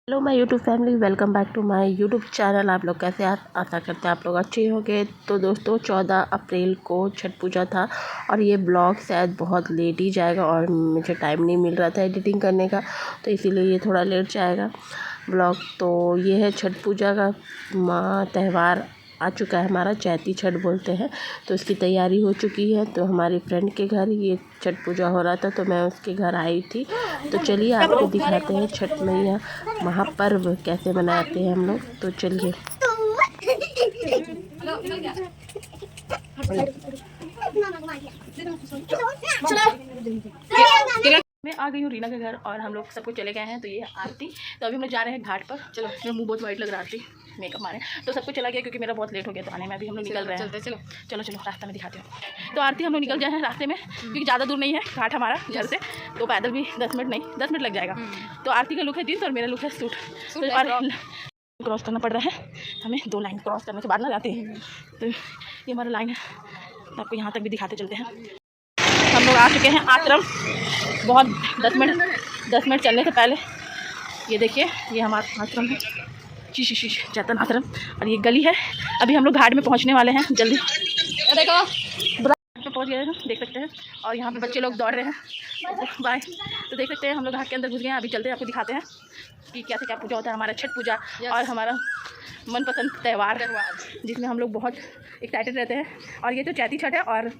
Hello my YouTube family, welcome back to my YouTube channel. आप लोग कैसे आशा करते हैं आप लोग अच्छे होंगे। तो दोस्तों 14 अप्रैल को छठ पूजा था और ये ब्लॉग शायद बहुत लेट ही जाएगा और मुझे टाइम नहीं मिल रहा था एडिटिंग करने का, तो इसीलिए ये थोड़ा लेट जाएगा ब्लॉग। तो ये है छठ पूजा का त्यौहार आ चुका है, हमारा चैती छठ बोलते हैं। तो इसकी तैयारी हो चुकी है। तो हमारी फ्रेंड के घर ये छठ पूजा हो रहा था तो मैं उसके घर आई थी। तो चलिए आपको दिखाते हैं छठ मैया महापर्व कैसे मनाते हैं हम लोग। तो चलिए मैं आ गई हूँ रीना के घर और हम लोग सब कुछ चले गए हैं। तो ये आरती, तो अभी हम लोग जा रहे हैं घाट पर। चलो, मेरा मुंह बहुत वाइट लग रहा है आरती मेकअप मारे, तो सब कुछ चला गया क्योंकि मेरा बहुत लेट हो गया। तो आने में अभी हम लोग निकल रहे हैं। चलो चलो चलो रास्ता में दिखाते हो। तो आरती हम लोग निकल जाए हैं रास्ते में क्योंकि ज़्यादा दूर नहीं है घाट हमारा घर से, तो पैदल भी 10 मिनट नहीं 10 मिनट लग जाएगा। तो आरती का लुक है जीन्स और मेरा लुक है सूट। तो क्रॉस करना पड़ रहा है हमें, 2 लाइन क्रॉस करने के बाद ना जाते हैं। तो ये हमारा लाइन है, आपको यहाँ तक भी दिखाते चलते हैं। हम लोग आ चुके हैं आश्रम, बहुत 10 मिनट चलने से पहले। ये देखिए ये हमारा आश्रम है, शी चैतन आश्रम। और ये गली है, अभी हम लोग घाट में पहुंचने वाले हैं जल्दी। देखो घाट पे पहुंच गए हैं, देख सकते हैं। और यहाँ पे बच्चे लोग दौड़ रहे हैं। बाय। तो देख सकते हैं हम लोग घाट के अंदर घुस गए हैं। अभी चलते हैं, आपको दिखाते हैं कि कैसे क्या पूजा होता है, हमारा छठ पूजा। और हमारा मनपसंद त्यौहार जिसमें हम लोग बहुत एक्साइटेड रहते हैं। और ये तो चैती छठ है और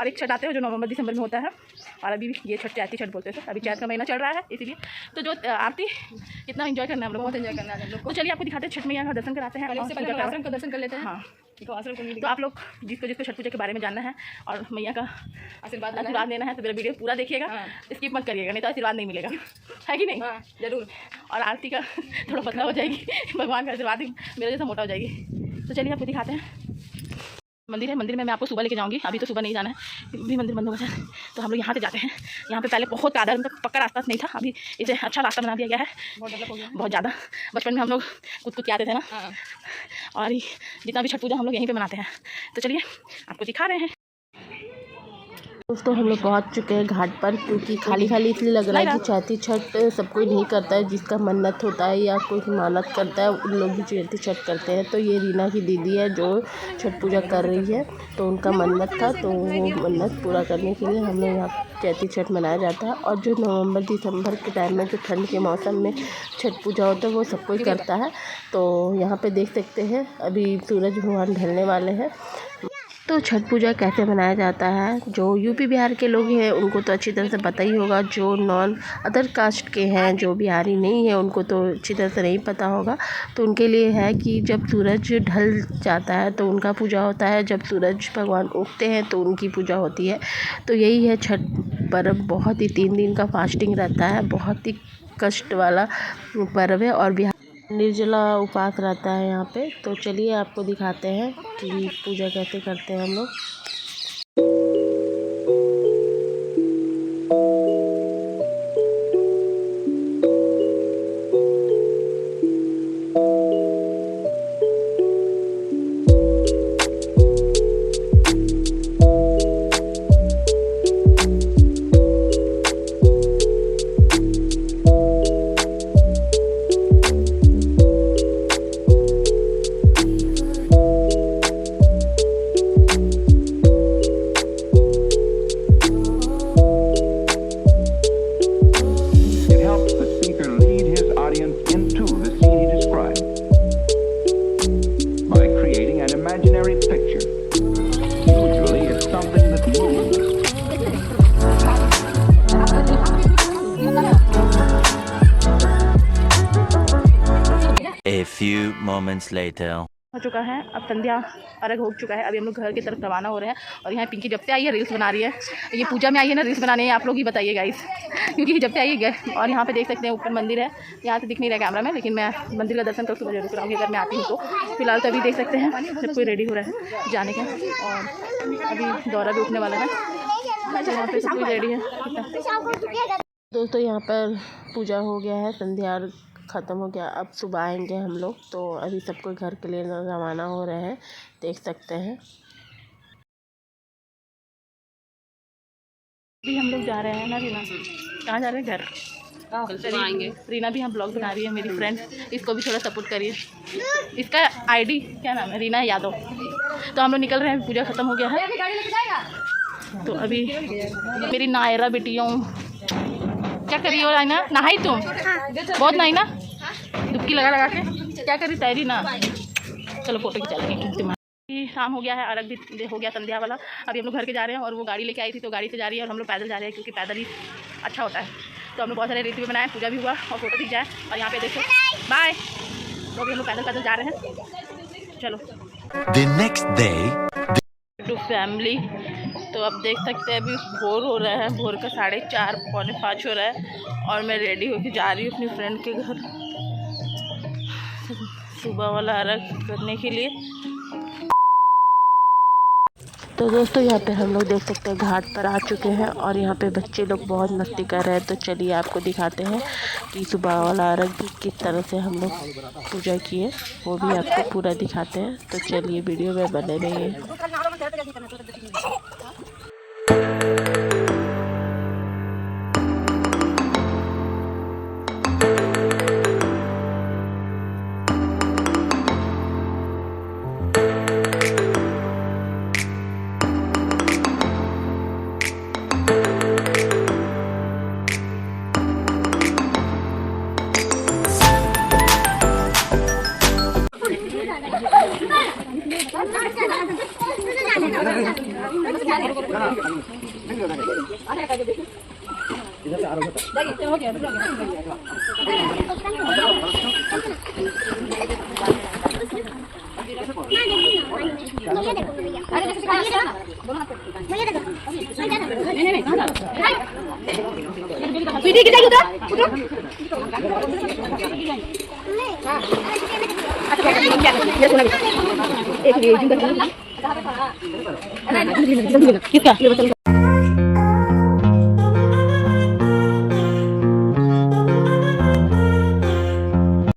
एक छठ आते हैं जो नवंबर दिसंबर में होता है। और अभी ये छठ चैती छठ बोलते हैं। अभी चैत का महीना चल रहा है इसीलिए। तो जो आरती कितना एंजॉय करना है हम लोग, बहुत एंजॉय करना है हम लोग। तो चलिए आपको दिखाते हैं छठ मैया का दर्शन कराते हैं। आश्रम का दर्शन कर लेते हैं। हाँ, तो आप लोग जिसको छठ पूजा के बारे में जानना है और मैया का आशीर्वाद लेना है तो मेरा वीडियो पूरा देखिएगा, स्किप मत करिएगा, नहीं तो आशीर्वाद नहीं मिलेगा, है कि नहीं? जरूर। और आरती का थोड़ा पतला हो जाएगी, भगवान का आशीर्वाद ही मेरे जैसा मोटा हो जाएगी। तो चलिए आपको दिखाते हैं। मंदिर है, मंदिर में मैं आपको सुबह लेके जाऊंगी, अभी तो सुबह नहीं जाना है, भी मंदिर बंद हो गया है। तो हम लोग यहाँ से जाते हैं। यहाँ पे पहले बहुत ज़्यादा मतलब पक्का रास्ता नहीं था, अभी इसे अच्छा रास्ता बना दिया गया है, बहुत डेवलप हो गया, बहुत ज़्यादा। बचपन में हम लोग कुछ आते थे ना, और जितना भी छठ पूजा हम लोग यहीं पे मनाते हैं। तो चलिए आपको दिखा रहे हैं। दोस्तों हम लोग पहुँच चुके हैं घाट पर, क्योंकि खाली इसलिए लग रहा है कि चैती छठ सब कोई नहीं करता है। जिसका मन्नत होता है या कोई मानत करता है उन लोग भी चैती छठ करते हैं। तो ये रीना की दीदी है जो छठ पूजा कर रही है, तो उनका मन्नत था, तो वो मन्नत पूरा करने के लिए हम लोग यहाँ चैती छठ मनाया जाता है। और जो नवंबर दिसंबर के टाइम में जो ठंड के मौसम में छठ पूजा होता है वो सब कोई करता है। तो यहाँ पे देख सकते हैं अभी सूरज भगवान ढलने वाले हैं। तो छठ पूजा कैसे मनाया जाता है, जो यूपी बिहार के लोग हैं उनको तो अच्छी तरह से पता ही होगा। जो नॉन अदर कास्ट के हैं, जो बिहारी नहीं है, उनको तो अच्छी तरह से नहीं पता होगा। तो उनके लिए है कि जब सूरज ढल जाता है तो उनका पूजा होता है, जब सूरज भगवान उगते हैं तो उनकी पूजा होती है। तो यही है छठ पर्व। बहुत ही 3 दिन का फास्टिंग रहता है, बहुत ही कष्ट वाला पर्व है और बिहार निर्जला उपवास रहता है यहाँ पे। तो चलिए आपको दिखाते हैं कि पूजा कैसे करते हैं हम लोग। Imaginary picture. Usually it's something that moves. A few moments later. हो चुका है, अब संध्या अर्घ हो चुका है। अभी हम लोग घर की तरफ रवाना हो रहे हैं। और यहाँ पिंकी जब से आई है रील्स बना रही है। ये पूजा में आई है ना रील्स बनाने, आप लोग ही बताइए गाइस, क्योंकि जब से आई है। और यहाँ पे देख सकते हैं ऊपर मंदिर है, यहाँ से दिख नहीं रहा कैमरा में, लेकिन मैं मंदिर का दर्शन करके जरूर कराऊंगी अगर मैं आती हूँ तो। फिलहाल तो अभी देख सकते हैं सब कोई रेडी हो रहा है जाने का, और अभी दौरा भी उठने वाला है। तो यहाँ पे सब कोई रेडी है। दोस्तों यहाँ पर पूजा हो गया है, संध्या ख़त्म हो गया। अब सुबह आएंगे हम लोग, तो अभी सबको घर के लिए रवाना हो रहे हैं, देख सकते हैं। अभी हम लोग जा रहे हैं ना रीना, कहाँ जा रहे हैं? घर। आएंगे। रीना भी यहाँ ब्लॉग बना रही है, मेरी फ्रेंड, इसको भी थोड़ा सपोर्ट करिए। इसका आईडी क्या नाम है? रीना यादव। तो हम लोग निकल रहे हैं, पूजा ख़त्म हो गया है। तो अभी मेरी नायरा बेटियों क्या करी हो ना, नहाई तुम? बहुत नहाई ना, डुबकी लगा लगा के क्या करी तैरी ना। चलो फोटो खिंचा लेंगे। शाम हो गया है, अर्घ भी हो गया संध्या वाला। अभी हम लोग घर के जा रहे हैं और वो गाड़ी लेके आई थी तो गाड़ी से जा रही है और हम लोग पैदल जा रहे हैं क्योंकि पैदल ही अच्छा होता है। तो हम लोग बहुत सारे रीति भी बनाए, पूजा भी हुआ और फोटो खिंचाए। और यहाँ पे देखो बाय। तो अभी हम लोग पैदल पैदल जा रहे हैं। चलो The next day. To family. तो अब देख सकते हैं अभी भोर हो रहा है, भोर का 4:30 पौने 5 हो रहा है और मैं रेडी होकर जा रही हूँ अपनी फ्रेंड के घर सुबह वाला अर्घ करने के लिए। तो दोस्तों यहाँ पे हम लोग देख सकते हैं घाट पर आ चुके हैं और यहाँ पे बच्चे लोग बहुत मस्ती कर रहे हैं। तो चलिए आपको दिखाते हैं कि सुबह वाला अर्घ किस तरह से हम लोग पूजा किए, वो भी आपको पूरा दिखाते हैं। तो चलिए वीडियो में बने रहिए। किसका